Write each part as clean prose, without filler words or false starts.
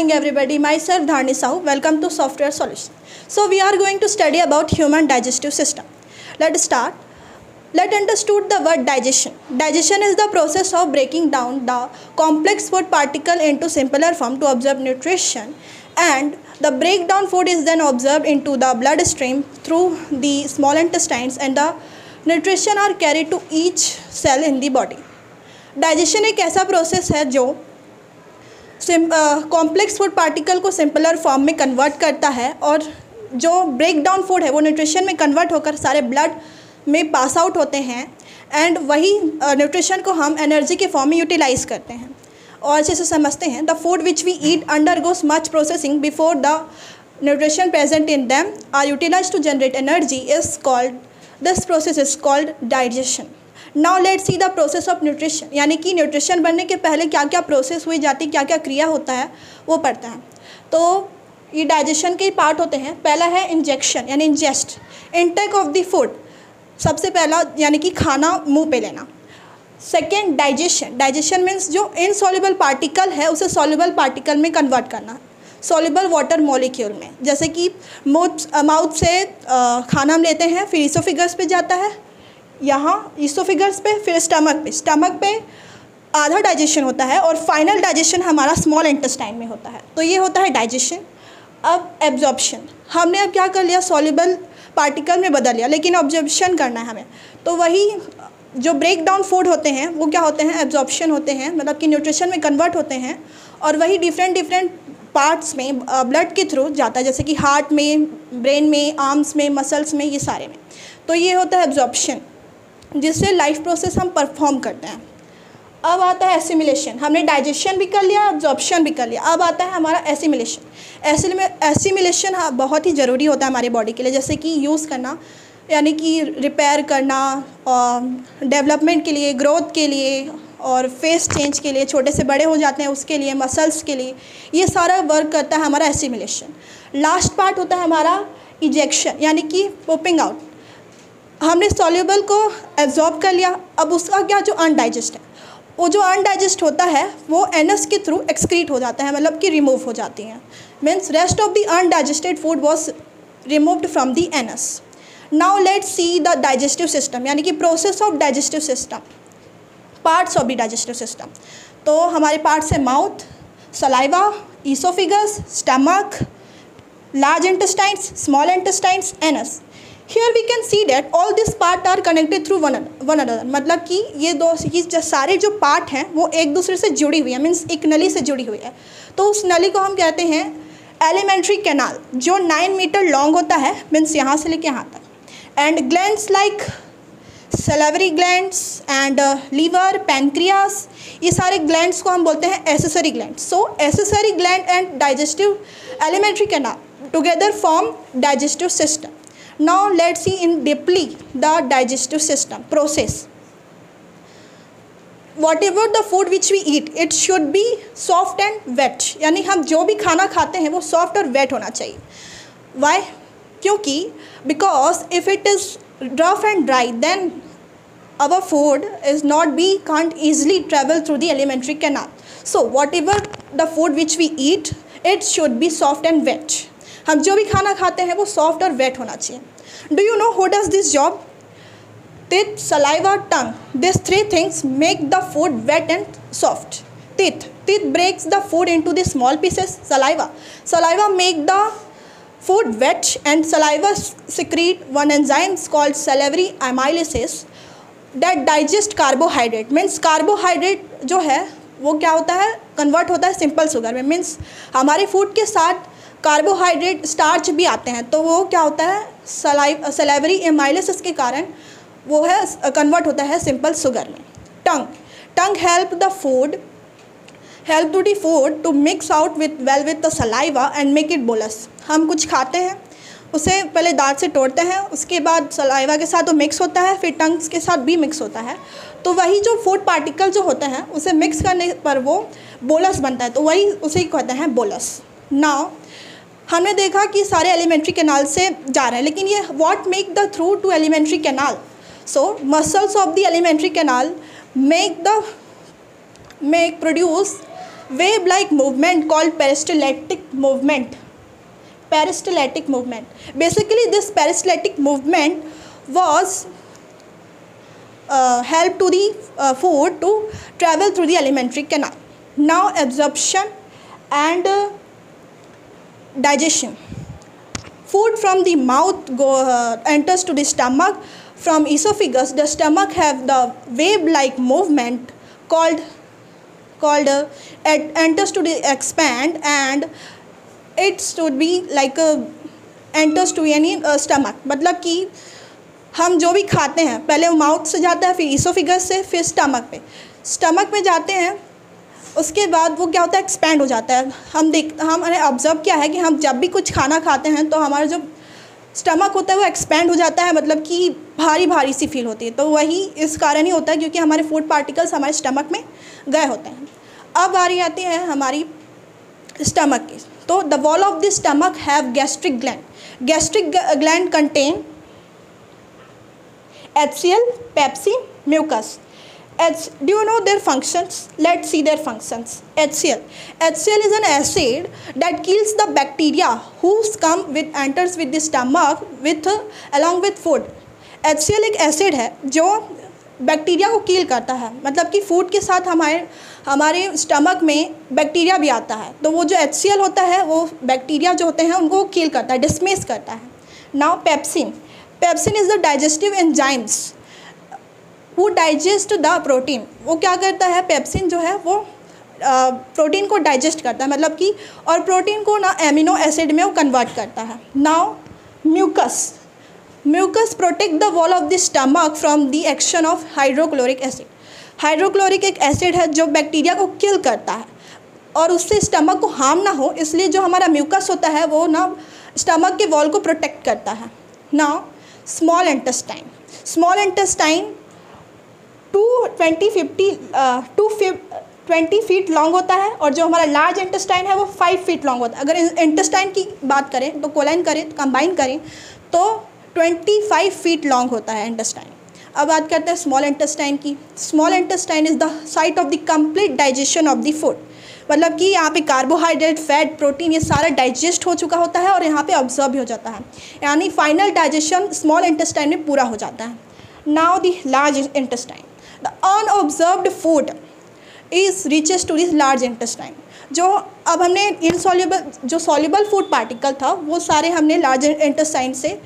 Everybody, myself Dharni Sahu. Welcome to Software Solution. So we are going to study about human digestive system. Let's start. Let's understand the word digestion. Digestion is the process of breaking down the complex food particle into simpler form to absorb nutrition, and the breakdown food is then absorbed into the bloodstream through the small intestines, and the nutrition are carried to each cell in the body. Digestion एक ऐसा process है जो complex food particle को simpler form में convert करता है, और जो ब्रेक डाउन फूड है वो न्यूट्रिशन में कन्वर्ट होकर सारे ब्लड में पास आउट होते हैं, एंड वही न्यूट्रिशन को हम एनर्जी के फॉर्म में यूटिलाइज करते हैं। और जैसे समझते हैं, the food which we eat undergoes much processing before the nutrition present in them are utilize to generate energy is called, this process is called digestion. Now let's see the process of nutrition, यानी कि nutrition बनने के पहले क्या क्या process हुई जाती, क्या क्या क्रिया होता है वो पढ़ते हैं। तो ये डाइजेशन के पार्ट होते हैं। पहला है इंजेक्शन यानी ingest, intake of the food, सबसे पहला यानी कि खाना मुंह पे लेना। सेकेंड डाइजेशन, डाइजेशन मीन्स जो इनसॉल्युबल पार्टिकल है उसे सॉल्युबल पार्टिकल में कन्वर्ट करना, सॉल्युबल वाटर मॉलिक्यूल में। जैसे कि माउथ से खाना हम लेते हैं, फिर ईसोफेगस पे जाता है, यहाँ ईसोफेगस पे, फिर स्टमक पे आधा डाइजेशन होता है, और फाइनल डाइजेशन हमारा स्मॉल इंटेस्टाइन में होता है। तो ये होता है डाइजेशन। अब एब्जॉर्प्शन, हमने अब क्या कर लिया, सॉल्युबल पार्टिकल में बदल लिया, लेकिन ऑब्जॉर्प्शन करना है हमें। तो वही जो ब्रेक डाउन फूड होते हैं वो क्या होते हैं, एब्जॉर्प्शन होते हैं, मतलब कि न्यूट्रिशन में कन्वर्ट होते हैं, और वही डिफरेंट पार्ट्स में ब्लड के थ्रू जाता है, जैसे कि हार्ट में, ब्रेन में, आर्म्स में, मसल्स में, ये सारे में। तो ये होता है एब्जॉर्प्शन, जिससे लाइफ प्रोसेस हम परफॉर्म करते हैं। अब आता है एसिमिलेशन, हमने डाइजेशन भी कर लिया, एब्जॉर्प्शन भी कर लिया। अब आता है हमारा एसिमिलेशन। एसिमिलेशन बहुत ही ज़रूरी होता है हमारे बॉडी के लिए, जैसे कि यूज़ करना यानी कि रिपेयर करना, डेवलपमेंट के लिए, ग्रोथ के लिए, और फेस चेंज के लिए, छोटे से बड़े हो जाते हैं उसके लिए, मसल्स के लिए, ये सारा वर्क करता है हमारा एसिमिलेशन। लास्ट पार्ट होता है हमारा इजेक्शन, यानी कि पोपिंग आउट। हमने सॉल्युबल को एब्जॉर्ब कर लिया, अब उसका क्या, जो अनडाइजेस्ट है, वो जो अनडाइजेस्ट होता है वो एनस के थ्रू एक्सक्रीट हो जाता है, मतलब कि रिमूव हो जाती हैं। Means rest of the undigested food was removed from the anus. Now let's see the digestive system, यानी कि process of digestive system, parts of the digestive system. तो हमारे पार्ट्स है mouth, saliva, oesophagus, stomach, large intestines, small intestines, anus. Here we can see that all these parts are connected through one another, मतलब कि ये सारे जो part हैं वो एक दूसरे से जुड़ी हुई है, मीन्स एक नली से जुड़ी हुई है। तो उस नली को हम कहते हैं एलिमेंट्री कैनाल, जो 9 मीटर लॉन्ग होता है, मीन्स यहाँ से लेके यहाँ तक। And glands like salivary glands and liver, pancreas, ये सारे ग्लैंड्स को हम बोलते हैं accessory glands. So accessory gland and digestive alimentary canal together form digestive system. Now let's see in deeply the digestive system process. Whatever the food which we eat, it should be soft and wet, यानी हम जो भी खाना खाते हैं वो soft और wet होना चाहिए। Why? क्योंकि because if it is rough and dry, then our food can't easily travel through the alimentary canal. So whatever the food which we eat, it should be soft and wet. हम जो भी खाना खाते हैं वो soft और wet होना चाहिए। Do you know who does this job? Teeth, saliva, tongue, this 3 things make the food wet and soft. Teeth breaks the food into the small pieces. Saliva make the food wet, and saliva secrete one enzyme called salivary amylases that digest carbohydrate। Means carbohydrate जो है वो क्या होता है, convert होता है simple sugar में। Means हमारे फूड के साथ कार्बोहाइड्रेट, स्टार्च भी आते हैं, तो वो क्या होता है, सलाइवरी एमाइलेसिस के कारण वो है कन्वर्ट होता है सिंपल शुगर में। Tongue help to the food to mix out with the saliva and make it bolus. हम कुछ खाते हैं, उसे पहले दांत से तोड़ते हैं, उसके बाद सलाइवा के साथ वो मिक्स होता है, फिर टंग्स के साथ भी मिक्स होता है। तो वही जो फूड पार्टिकल जो होते हैं उसे मिक्स करने पर वो बोलस बनता है, तो वही उसे कहते हैं बोलस। नाउ हमने देखा कि सारे एलिमेंट्री कैनाल से जा रहे हैं, लेकिन ये what make the through to alimentary canal? So muscles of the alimentary canal make produce wave like movement called peristaltic movement. Peristaltic movement. Basically this peristaltic movement was help to the food to travel through the alimentary canal. Now absorption and digestion. Food from the mouth enters to the stomach. From esophagus, the stomach have the wave-like movement called enters to the expand, and it should be like enters to यानी stomach. मतलब कि हम जो भी खाते हैं पहले वो माउथ से जाता है, फिर ईसोफिगस से, फिर स्टमक में जाते हैं, उसके बाद वो क्या होता है, एक्सपैंड हो जाता है. हमने ऑब्जर्व किया है कि हम जब भी कुछ खाना खाते हैं तो हमारा जो स्टमक होता है वो एक्सपैंड हो जाता है, मतलब कि भारी भारी सी फील होती है. तो वही इस कारण ही होता है क्योंकि हमारे फूड पार्टिकल्स हमारे स्टमक में गए होते हैं. अब बारी आती है हमारी स्टमक की. तो the wall of the stomach have gastric gland. Gastric gland contain HCl, pepsin, mucus. Do you know their functions? Let's see their functions. HCl. HCl is an acid that kills the bacteria whose enters with the stomach along with food. HCl एक acid है जो bacteria को किल करता है, मतलब कि food के साथ हमारे स्टमक में बैक्टीरिया भी आता है. तो वो जो HCl होता है वो बैक्टीरिया जो होते हैं उनको किल करता है, डिसमिस करता है. Now pepsin. Pepsin is the digestive enzymes वो डाइजेस्ट द प्रोटीन. वो क्या करता है, पेप्सिन जो है वो प्रोटीन को डाइजेस्ट करता है, मतलब कि और प्रोटीन को ना एमिनो एसिड में वो कन्वर्ट करता है. Now mucus. Mucus protect the wall of the stomach from the action of hydrochloric acid. Hydrochloric एक एसिड है जो बैक्टीरिया को किल करता है और उससे स्टमक को हार्म ना हो, इसलिए जो हमारा म्यूकस होता है वो ना स्टमक के वॉल को प्रोटेक्ट करता है. Now small intestine. Small intestine 20 feet long होता है और जो हमारा लार्ज इंटेस्टाइन है वो 5 फीट लॉन्ग होता है. अगर इंटेस्टाइन की बात करें तो कोलाइन करें, कंबाइन करें तो 25 फीट लॉन्ग होता है इंटेस्टाइन. अब बात करते हैं स्मॉल इंटेस्टाइन की. Small intestine is the site of the complete digestion of the food. मतलब कि यहाँ पे कार्बोहाइड्रेट, फैट, प्रोटीन ये सारा डाइजेस्ट हो चुका होता है और यहाँ पे ऑब्जर्व भी हो जाता है, यानी फाइनल डाइजेशन स्मॉल इंटेस्टाइन में पूरा हो जाता है. Now the large intestine. The unabsorbed food is reaches to this large intestine. जो अब हमने इनसॉल्युबल जो सॉल्युबल फूड पार्टिकल था वो सारे हमने लार्ज इंटेस्टाइन से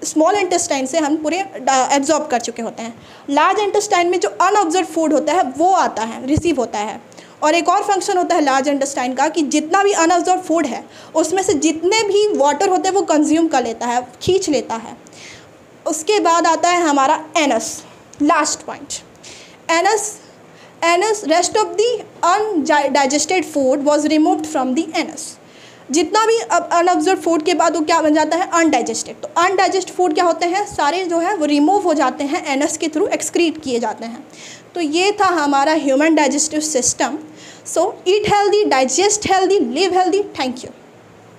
स्मॉल इंटेस्टाइन से हम पूरे एब्जॉर्ब कर चुके होते हैं. लार्ज इंटेस्टाइन में जो अनऑब्जर्व फूड होता है वो आता है, रिसीव होता है. और एक और फंक्शन होता है लार्ज इंटेस्टाइन का कि जितना भी अनऑब्जर्व फूड है उसमें से जितने भी वाटर होते हैं वो कंज्यूम कर लेता है, खींच लेता है. उसके बाद आता है हमारा anus. Last point anus. Rest of the undigested food was removed from the anus. जितना भी अब अनऑब्जर्व फूड के बाद वो क्या बन जाता है, अनडाइजेस्टेड. तो अनडाइजेस्ट फूड क्या होते हैं, सारे जो है वो रिमूव हो जाते हैं, एनस के थ्रू एक्सक्रीट किए जाते हैं. तो ये था हमारा human digestive system. So eat healthy, digest healthy, live healthy. Thank you.